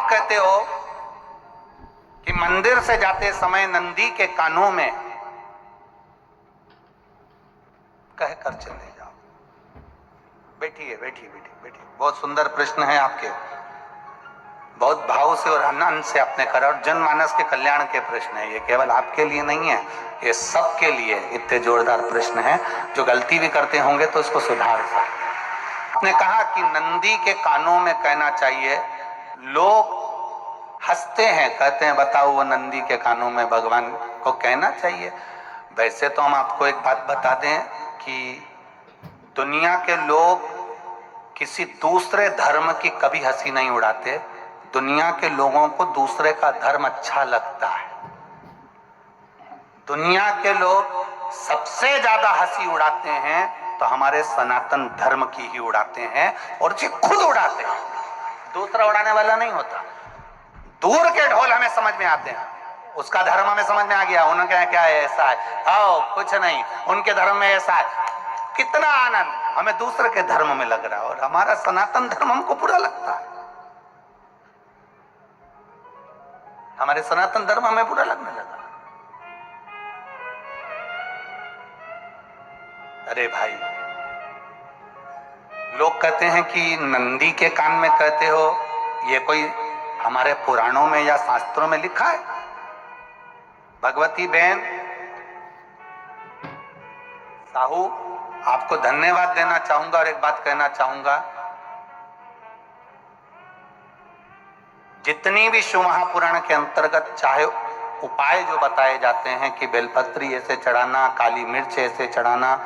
आप कहते हो कि मंदिर से जाते समय नंदी के कानों में कहकर चले जाओ। बैठिए बैठिए बैठिए बैठिए। बहुत सुंदर प्रश्न है आपके, बहुत भाव से और आनंद से आपने करा, और जनमानस के कल्याण के प्रश्न है ये, केवल आपके लिए नहीं है, ये सबके लिए इतने जोरदार प्रश्न है। जो गलती भी करते होंगे तो इसको सुधार सकते। आपने कहा कि नंदी के कानों में कहना चाहिए। लोग हंसते हैं, कहते हैं बताओ वो नंदी के कानों में भगवान को कहना चाहिए। वैसे तो हम आपको एक बात बता दें कि दुनिया के लोग किसी दूसरे धर्म की कभी हंसी नहीं उड़ाते। दुनिया के लोगों को दूसरे का धर्म अच्छा लगता है। दुनिया के लोग सबसे ज्यादा हंसी उड़ाते हैं तो हमारे सनातन धर्म की ही उड़ाते हैं, और जी खुद उड़ाते हैं, दूसरा उड़ाने वाला नहीं होता। दूर के ढोल हमें समझ में आते हैं, उसका धर्म हमें समझ में आ गया, उनके क्या है ऐसा है, आओ कुछ नहीं, उनके धर्म में ऐसा है, कितना आनंद हमें दूसरे के धर्म में लग रहा है, और हमारा सनातन धर्म हमको बुरा लगता है। हमारे सनातन धर्म हमें बुरा लगने लगा। अरे भाई, लोग कहते हैं कि नंदी के कान में कहते हो, ये कोई हमारे पुराणों में या शास्त्रों में लिखा है? भगवती बहन साहू, आपको धन्यवाद देना चाहूंगा और एक बात कहना चाहूंगा। जितनी भी शिव महापुराण के अंतर्गत चाहे उपाय जो बताए जाते हैं कि बेलपत्री ऐसे चढ़ाना, काली मिर्च ऐसे चढ़ाना,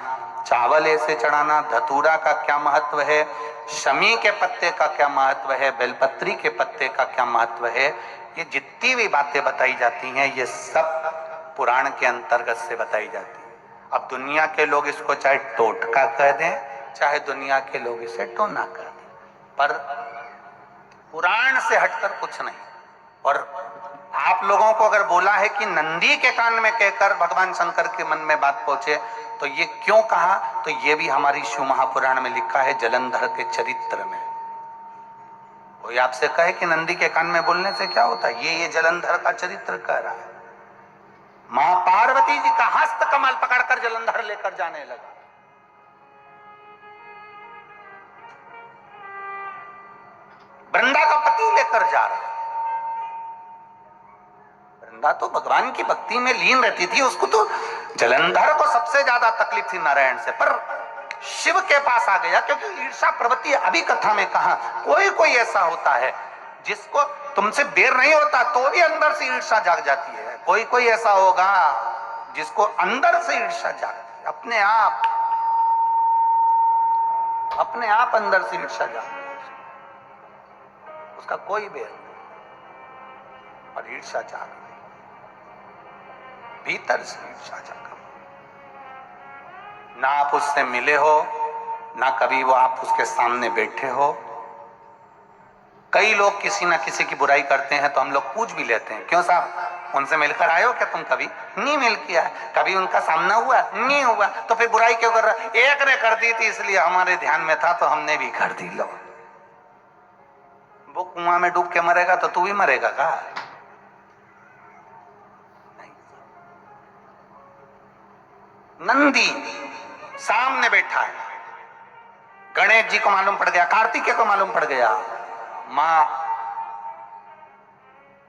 चावल ऐसे चढ़ाना, धतूरा का क्या महत्व है, शमी के पत्ते का क्या महत्व है, बेलपत्री के पत्ते का क्या महत्व है, ये जितनी भी बातें बताई जाती हैं ये सब पुराण के अंतर्गत से बताई जाती है। अब दुनिया के लोग इसको चाहे टोटका कह दें, चाहे दुनिया के लोग इसे टोना कह दें, पर पुराण से हटकर कुछ नहीं। और आप लोगों को अगर बोला है कि नंदी के कान में कहकर भगवान शंकर के मन में बात पहुंचे, तो ये क्यों कहा, तो ये भी हमारी शिव महापुराण में लिखा है, जलंधर के चरित्र में। कोई आपसे कहे कि नंदी के कान में बोलने से क्या होता है, ये जलंधर का चरित्र कह रहा है। मां पार्वती जी का हस्त कमल पकड़कर जलंधर लेकर जाने लगा। वृंदा का पति लेकर जा रहा। वृंदा तो भगवान की भक्ति में लीन रहती थी, उसको तो जलंधर को सबसे ज्यादा तकलीफ थी नारायण से, पर शिव के पास आ गया, क्योंकि ईर्षा प्रवृत्ति अभी कथा में कहा, कोई कोई ऐसा होता है जिसको तुमसे बैर नहीं होता तो भी अंदर से ईर्षा जाग जाती है। कोई कोई ऐसा होगा जिसको अंदर से ईर्षा जागती है, अपने आप अंदर से ईर्षा जागती है, उसका कोई बैर नहीं, और ईर्षा जाग गई, भीतर से ईर्षा जागा। ना आप उससे मिले हो, ना कभी वो आप उसके सामने बैठे हो। कई लोग किसी ना किसी की बुराई करते हैं तो हम लोग पूछ भी लेते हैं, क्यों साहब उनसे मिलकर आए हो क्या तुम? कभी नहीं मिल किया, कभी उनका सामना हुआ नहीं हुआ, तो फिर बुराई क्यों कर रहा? एक ने कर दी थी इसलिए हमारे ध्यान में था तो हमने भी कर दी। लो, वो कुआं में डूब के मरेगा तो तू भी मरेगा का? नहीं। नंदी सामने बैठा है, गणेश जी को मालूम पड़ गया, कार्तिकेय को मालूम पड़ गया, मां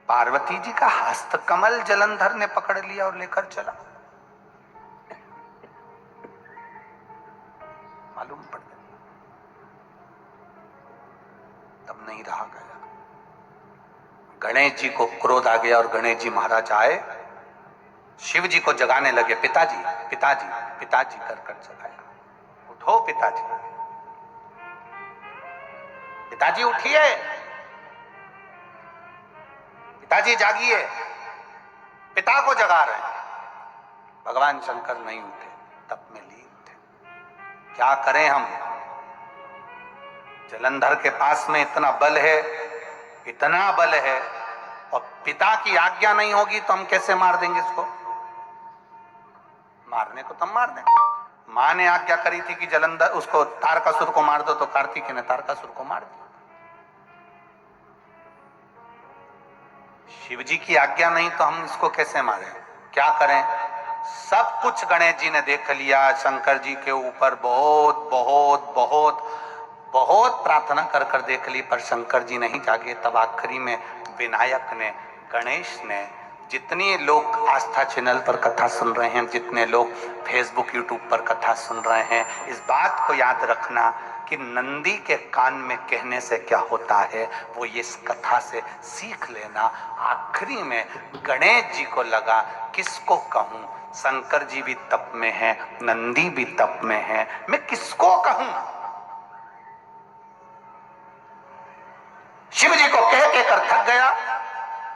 पार्वती जी का हस्त कमल जलंधर ने पकड़ लिया और लेकर चला। मालूम पड़ गया, तब नहीं रहा गया। गणेश जी को क्रोध आ गया और गणेश जी महाराज आए, शिव जी को जगाने लगे। पिताजी पिताजी पिताजी कर कर जगाया, उठो पिताजी, पिताजी उठिए, पिताजी जागिए। पिता को जगा रहे हैं। भगवान शंकर नहीं उठे, तप में लीन थे। क्या करें हम? जलंधर के पास में इतना बल है, इतना बल है, और पिता की आज्ञा नहीं होगी तो हम कैसे मार देंगे इसको? मारने को तो हम मार देंगे। मां ने आज्ञा करी थी कि जलंधर उसको तारकासुर को मार दो, तो कार्तिकेय ने तारकासुर को मार दिया। शिव जी की आज्ञा नहीं तो हम इसको कैसे मारें, क्या करें? सब कुछ गणेश जी ने देख लिया, शंकर जी के ऊपर बहुत बहुत बहुत बहुत प्रार्थना कर कर देख ली, पर शंकर जी नहीं जागे। तब आखिरी में विनायक ने, गणेश ने, जितने लोग आस्था चैनल पर कथा सुन रहे हैं, जितने लोग फेसबुक यूट्यूब पर कथा सुन रहे हैं, इस बात को याद रखना कि नंदी के कान में कहने से क्या होता है वो ये इस कथा से सीख लेना। आखिरी में गणेश जी को लगा किसको कहूं, शंकर जी भी तप में है, नंदी भी तप में है, मैं किसको कहूं? शिव जी को कह के कर थक गया,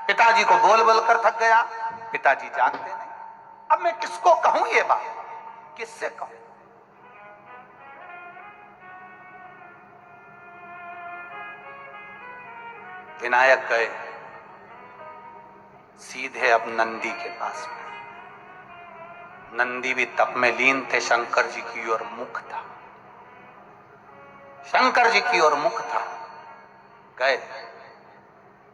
पिताजी को बोल बोल कर थक गया, पिताजी जानते नहीं। अब मैं किसको कहूं ये बात, किससे कहूं? विनायक गए सीधे अब नंदी के पास में। नंदी भी तप में लीन थे, शंकर जी की ओर मुख था, शंकर जी की ओर मुख था। गए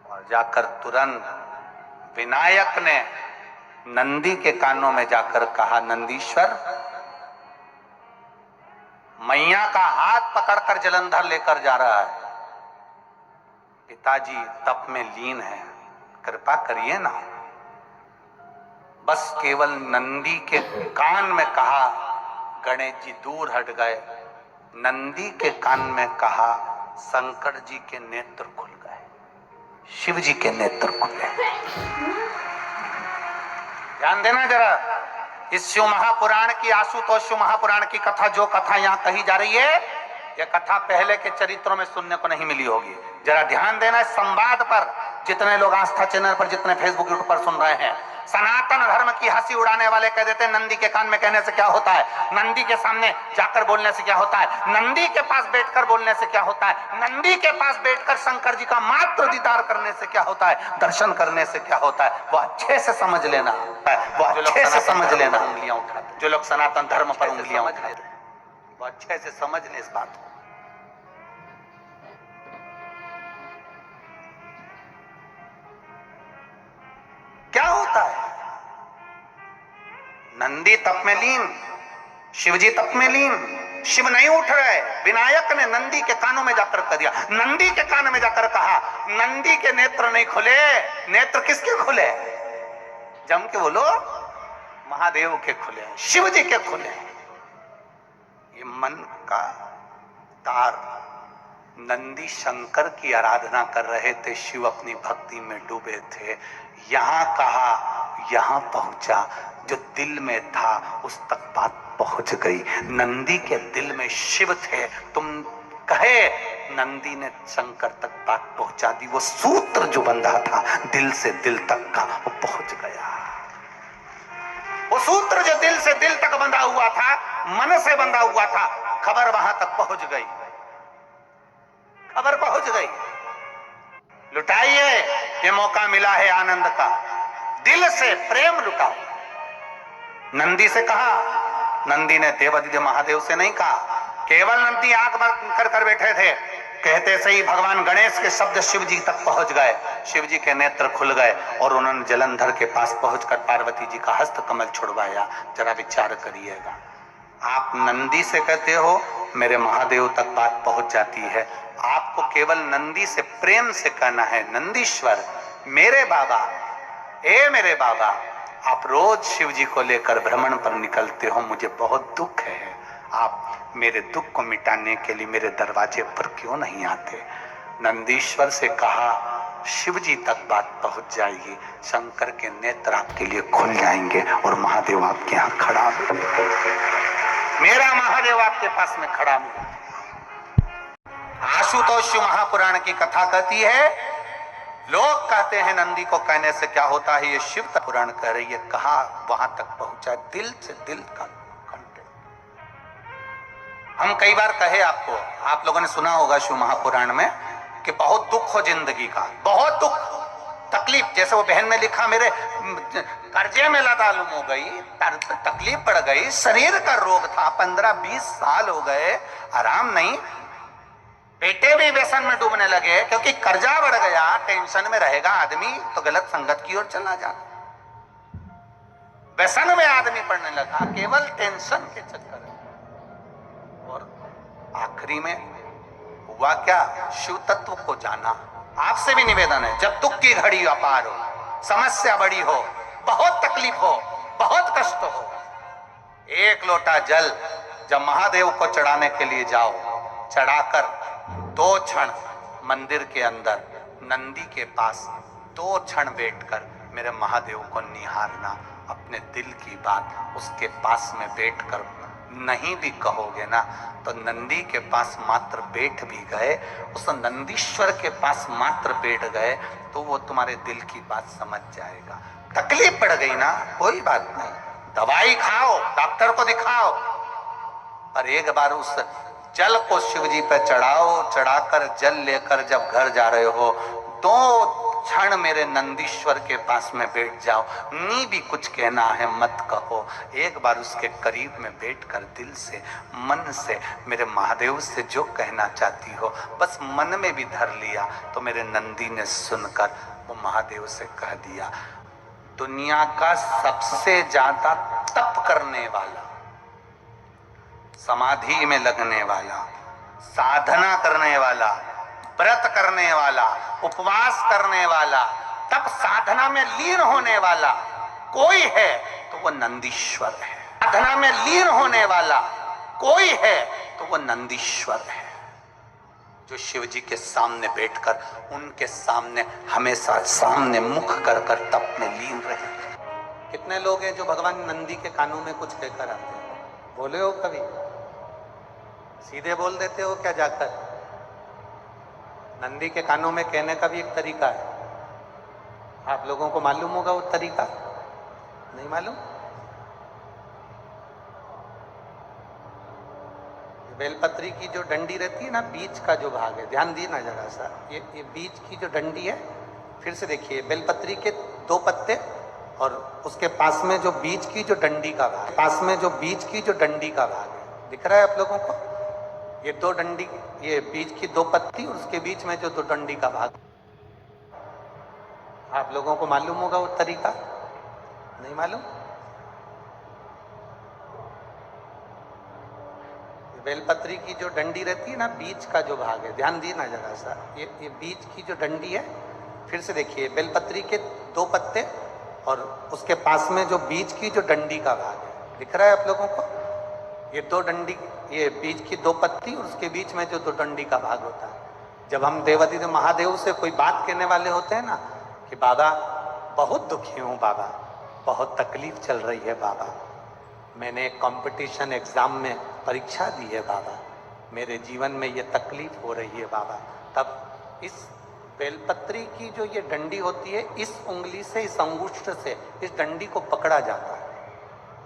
और जाकर तुरंत विनायक ने नंदी के कानों में जाकर कहा, नंदीश्वर, मैया का हाथ पकड़कर जलंधर लेकर जा रहा है, पिताजी तप में लीन है, कृपा करिए ना। बस केवल नंदी के कान में कहा, गणेश जी दूर हट गए। नंदी के कान में कहा, शंकर जी के नेत्र खुल गए, शिव जी के नेत्र खुले। ध्यान देना जरा, इस शिव महापुराण की, आशुतोष शिव महापुराण की कथा, जो कथा यहाँ कही जा रही है, यह कथा पहले के चरित्रों में सुनने को नहीं मिली होगी। जरा ध्यान देना इस संवाद पर, जितने लोग आस्था चैनल पर, जितने फेसबुक यूट्यूब पर सुन रहे हैं। सनातन धर्म की हंसी उड़ाने वाले कह देते हैं नंदी के कान में कहने से क्या होता है, नंदी के सामने जाकर बोलने से क्या होता है, नंदी के पास बैठकर बोलने से क्या होता है, नंदी के पास बैठकर शंकर जी का मात्र दीदार करने से क्या होता है, दर्शन करने से क्या होता है, वो अच्छे से समझ लेना, वो अच्छे से समझ लेना। उंगलियां उठाते जो लोग सनातन धर्म पर उंगलियां उठाते, वो अच्छे से समझ ले इस बात को। क्या होता है, नंदी तप में लीन, शिवजी तप में लीन, शिव नहीं उठ रहे। विनायक ने नंदी के कानों में जाकर कह दिया, नंदी के कान में जाकर कहा, नंदी के नेत्र नहीं खुले। नेत्र किसके खुले? जम के बोलो, महादेव के खुले, शिव जी के खुले। ये मन का तार, नंदी शंकर की आराधना कर रहे थे, शिव अपनी भक्ति में डूबे थे। यहां कहा, यहां पहुंचा, जो दिल में था उस तक बात पहुंच गई। नंदी के दिल में शिव थे, तुम कहे, नंदी ने शंकर तक बात पहुंचा दी। वो सूत्र जो बंधा था दिल से दिल तक का, वो पहुंच गया। वो सूत्र जो दिल से दिल तक बंधा हुआ था, मन से बंधा हुआ था, खबर वहां तक पहुंच गई, खबर पहुंच गई। लुटाइए, ये मौका मिला है आनंद का, दिल से प्रेम लुटाओ। नंदी से कहा, नंदी ने देवादिदेव महादेव से नहीं कहा, केवल नंदी आंख बंद कर कर बैठे थे। कहते से ही भगवान गणेश के शब्द शिव जी तक पहुंच गए, शिव जी के नेत्र खुल गए और उन्होंने जलंधर के पास पहुंचकर पार्वती जी का हस्त कमल छुड़वाया। जरा विचार करिएगा, आप नंदी से कहते हो मेरे महादेव तक बात पहुंच जाती है, आपको केवल नंदी से प्रेम से कहना है, नंदीश्वर मेरे बाबा, ए मेरे बाबा, आप रोज शिव जी को लेकर भ्रमण पर निकलते हो, मुझे बहुत दुख है, आप मेरे दुख को मिटाने के लिए मेरे दरवाजे पर क्यों नहीं आते? नंदीश्वर से कहा, शिव जी तक बात पहुंच जाएगी, शंकर के नेत्र आपके लिए खुल जाएंगे और महादेव आपके यहाँ खड़ा मिलेगा, मेरा महादेव आपके पास में खड़ा मिलेगा। आशुतोष महापुराण की कथा कहती है, लोग कहते हैं नंदी को कहने से क्या होता है, ये शिव पुराण कह रही है, कहा वहां तक पहुंचा, दिल से दिल का कंटेक्ट। हम कई बार कहे आपको, आप लोगों ने सुना होगा शिव महापुराण में कि बहुत दुख हो जिंदगी का, बहुत दुख तकलीफ, जैसे वो बहन ने लिखा, मेरे कर्जे में लतालुम हो गई, तकलीफ पड़ गई, शरीर का रोग था, 15-20 साल हो गए, आराम नहीं, बेटे भी व्यसन में डूबने लगे क्योंकि कर्जा बढ़ गया। टेंशन में रहेगा आदमी तो गलत संगत की ओर चला जाता। व्यसन में आदमी पड़ने लगा केवल टेंशन के चक्कर में। और आखिरी में हुआ क्या? शिव तत्व को जाना। आपसे भी निवेदन है, जब दुख की घड़ी अपार हो, समस्या बड़ी हो, बहुत तकलीफ हो, बहुत कष्ट हो, एक लोटा जल जब महादेव को चढ़ाने के लिए जाओ, चढ़ाकर 2 क्षण मंदिर के अंदर नंदी के पास 2 क्षण बैठकर मेरे महादेव को निहारना। अपने दिल की बात उसके पास में बैठकर नहीं भी कहोगे ना तो नंदी के पास मात्र बैठ भी गए, उस नंदीश्वर के पास मात्र बैठ गए तो वो तुम्हारे दिल की बात समझ जाएगा। तकलीफ पड़ गई ना, कोई बात नहीं, दवाई खाओ, डॉक्टर को दिखाओ, पर एक बार उस जल को शिव जी पे चढ़ाओ। चढ़ाकर जल लेकर जब घर जा रहे हो 2 क्षण मेरे नंदीश्वर के पास में बैठ जाओ। नी भी कुछ कहना है मत कहो, एक बार उसके करीब में बैठकर दिल से मन से मेरे महादेव से जो कहना चाहती हो बस मन में भी धर लिया तो मेरे नंदी ने सुनकर वो महादेव से कह दिया, दुनिया का सबसे ज्यादा तप करने वाला, समाधि में लगने वाला, साधना करने वाला, व्रत करने वाला, उपवास करने वाला, तप साधना में लीन होने वाला कोई है तो वो नंदीश्वर है। साधना में लीन होने वाला कोई है तो वो नंदीश्वर है, जो शिव जी के सामने बैठकर उनके सामने हमेशा सामने मुख कर कर तप में लीन रहे। कितने लोग हैं जो भगवान नंदी के कानों में कुछ कहकर आते हैं? बोले हो कभी? सीधे बोल देते हो क्या जाकर? नंदी के कानों में कहने का भी एक तरीका है, आप लोगों को मालूम होगा वो तरीका? नहीं मालूम? बेलपत्री की जो डंडी रहती है ना, बीच का जो भाग है, ध्यान दी ना जरा सा, ये बीच की जो डंडी है, फिर से देखिए, बेलपत्री के 2 पत्ते और उसके पास में जो बीच की जो डंडी का भाग, पास में जो बीच की जो डंडी का भाग है, दिख रहा है आप लोगों को? ये 2 डंडी, ये बीच की 2 पत्ती और उसके बीच में जो 2 डंडी का भाग, आप लोगों को मालूम होगा वो तरीका? नहीं मालूम? बेलपत्री की जो डंडी रहती है ना, बीच का जो भाग है, ध्यान दी ना जरा सा, ये बीच की जो डंडी है, फिर से देखिए, बेलपत्री के 2 पत्ते और उसके पास में जो बीच की जो डंडी का भाग है, दिख रहा है आप लोगों को? ये 2 डंडी, ये बीच की 2 पत्ती और उसके बीच में जो 2 डंडी का भाग होता है। जब हम देवादिदेव महादेव से कोई बात कहने वाले होते हैं ना कि बाबा बहुत दुखी हूँ, बाबा बहुत तकलीफ चल रही है, बाबा मैंने कंपटीशन एग्जाम में परीक्षा दी है, बाबा मेरे जीवन में ये तकलीफ हो रही है, बाबा, तब इस बेलपत्री की जो ये डंडी होती है, इस उंगली से, इस अंगुष्ठ से इस डंडी को पकड़ा जाता है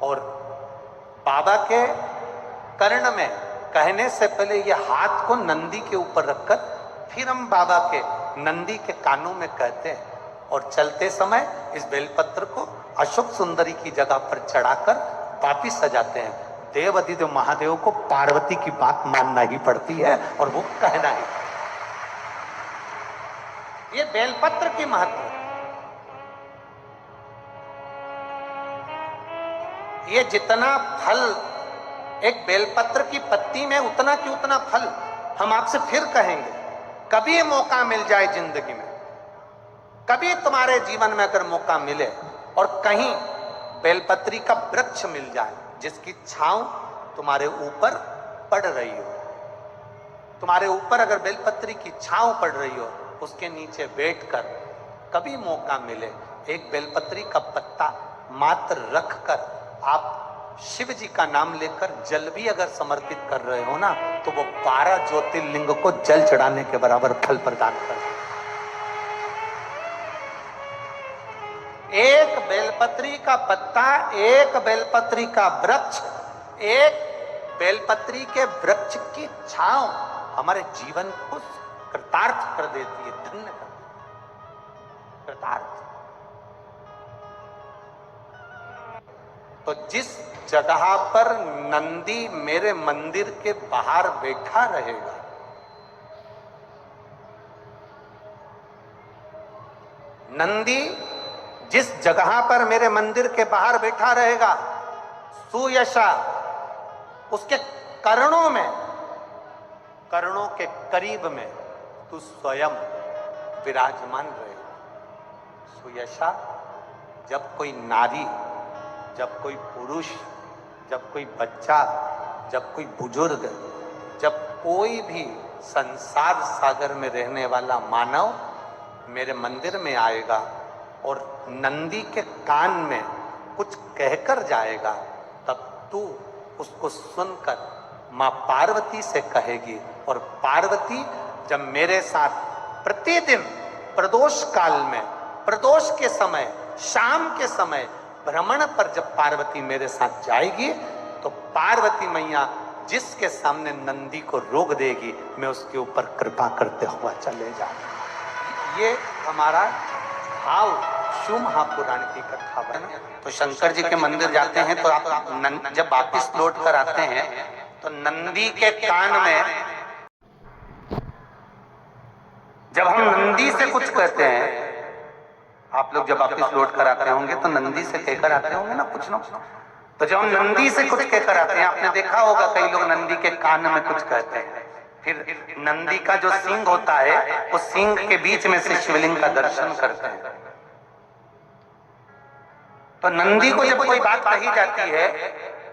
और बाबा के कर्ण में कहने से पहले ये हाथ को नंदी के ऊपर रखकर फिर हम बाबा के नंदी के कानों में कहते हैं और चलते समय इस बेलपत्र को अशोक सुंदरी की जगह पर चढ़ाकर वापिस सजाते हैं। देवादिदेव महादेव को पार्वती की बात मानना ही पड़ती है और वो कहना ही। ये बेलपत्र की महत्व, ये जितना फल एक बेलपत्र की पत्ती में उतना की उतना फल, हम आपसे फिर कहेंगे, कभी मौका मिल जाए जिंदगी में, कभी तुम्हारे जीवन में अगर मौका मिले और कहीं बेलपत्री का वृक्ष मिल जाए जिसकी छांव तुम्हारे ऊपर पड़ रही हो, तुम्हारे ऊपर अगर बेलपत्री की छांव पड़ रही हो, उसके नीचे बैठकर कभी मौका मिले, एक बेलपत्री का पत्ता मात्र रखकर आप शिव जी का नाम लेकर जल भी अगर समर्पित कर रहे हो ना, तो वो 12 ज्योतिर्लिंग को जल चढ़ाने के बराबर फल प्रदान कर। एक बेलपत्री का पत्ता, एक बेलपत्री का वृक्ष, एक बेलपत्री के वृक्ष की छांव हमारे जीवन को कृतार्थ कर देती है, धन्य कर देती है, कृतार्थ। तो जिस जगह पर नंदी मेरे मंदिर के बाहर बैठा रहेगा, नंदी जिस जगह पर मेरे मंदिर के बाहर बैठा रहेगा, सुयशा, उसके कर्णों में, कर्णों के करीब में तू स्वयं विराजमान रहे। सुयशा, जब कोई नारी, जब कोई पुरुष, जब कोई बच्चा, जब कोई बुजुर्ग, जब कोई भी संसार सागर में रहने वाला मानव मेरे मंदिर में आएगा और नंदी के कान में कुछ कहकर जाएगा, तब तू उसको सुनकर मां पार्वती से कहेगी। और पार्वती जब मेरे साथ प्रतिदिन प्रदोष काल में, प्रदोष के समय, शाम के समय भ्रमण पर जब पार्वती मेरे साथ जाएगी, तो पार्वती मैया जिसके सामने नंदी को रोक देगी, मैं उसके ऊपर कृपा करते हुआ चले जाऊंगा। ये हमारा भाव शिव महापुराण की कथा है। तो शंकर जी के मंदिर जाते हैं तो आप जब वापिस लौट कर आते हैं तो नंदी के कान में, जब हम नंदी से कुछ कहते हैं, आप लोग जब वापिस लौट कर आते होंगे तो नंदी से कहकर आते होंगे ना कुछ ना। तो जब हम नंदी से कुछ कहकर आते हैं, आपने देखा होगा कई लोग नंदी के कान में कुछ कहते हैं, फिर नंदी का जो सींग होता है उस सींग के बीच में से शिवलिंग का दर्शन करते हैं। तो नंदी को जब कोई बात कही जाती है,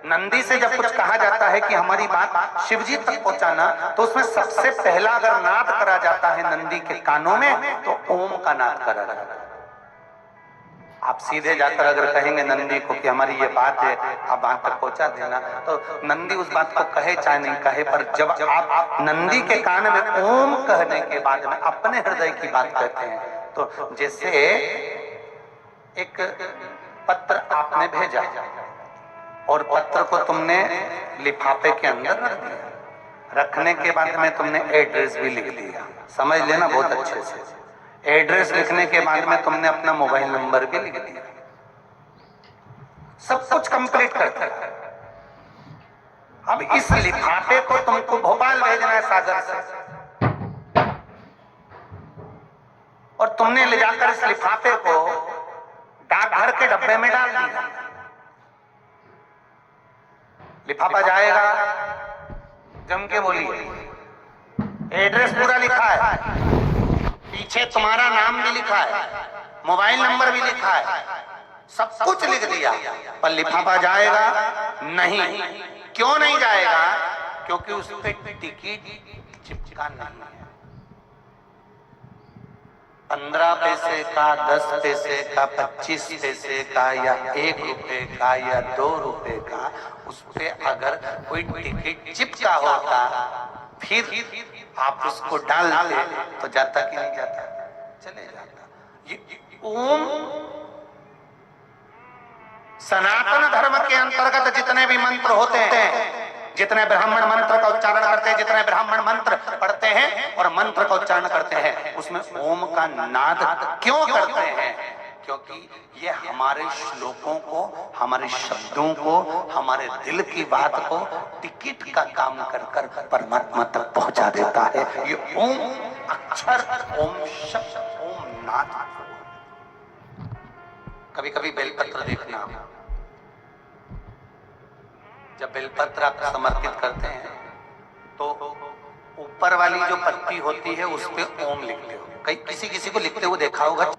नंदी से जब कुछ कहा जाता है कि हमारी बात शिवजी तक पहुंचाना, तो उसमें सबसे पहला अगर नाद करा जाता है नंदी के कानों में, तो ओम का नाद करा जाता है। आप सीधे जाकर अगर कहेंगे नंदी को कि हमारी ये बात है, आप वहां तक पहुंचा देना, तो नंदी उस बात को कहे चाहे नहीं कहे, पर जब आप नंदी के कान में ओम कहने के बाद में अपने हृदय की बात कहते हैं, तो जैसे एक पत्र आपने भेजा और पत्र को तुमने लिफाफे के अंदर रख दिया, रखने के बाद में तुमने एड्रेस भी लिख दिया, समझ लेना बहुत अच्छे से। एड्रेस लिखने के बाद में तुमने अपना मोबाइल नंबर भी लिख दिया, सब कुछ कंप्लीट करते हैं। अब इस लिफाफे को तुमको भोपाल भेजना है सागर से, और तुमने ले जाकर इस लिफाफे को डाकघर के डब्बे में डाल दिया। लिफाफा जाएगा, जम के बोलिए, एड्रेस पूरा लिखा है, पीछे तुम्हारा नाम भी लिखा है, मोबाइल नंबर भी लिखा है, सब कुछ लिख दिया, पर लिफाफा जाएगा नहीं। क्यों नहीं जाएगा? क्योंकि उस पे टिकट चिपका नहीं है। 15 पैसे का, 10 पैसे का, 25 पैसे का, या 1 रुपए का, या 2 रुपए का, उस पे अगर कोई टिकट चिपका होता, फिर आप उसको डालते तो जाता कि नहीं जाता? चले जाता। ये ओम सनातन धर्म के अंतर्गत जितने भी मंत्र होते हैं, जितने ब्राह्मण मंत्र का उच्चारण करते हैं, जितने ब्राह्मण मंत्र पढ़ते हैं और मंत्र का उच्चारण करते हैं, उसमें ओम का नाद क्यों करते हैं? क्योंकि ये हमारे श्लोकों को, हमारे शब्दों को, हमारे दिल की बात को टिकट का काम कर कर परमात्मा तक पहुंचा देता है। ये ओम अक्षर, ओम शब्द, ओम नाद। कभी कभी बेलपत्र देखना, जब बेलपत्र आप समर्पित करते हैं तो ऊपर वाली जो पत्ती होती है उस पे ओम लिखते हो। कई किसी को लिखते हुए देखा होगा।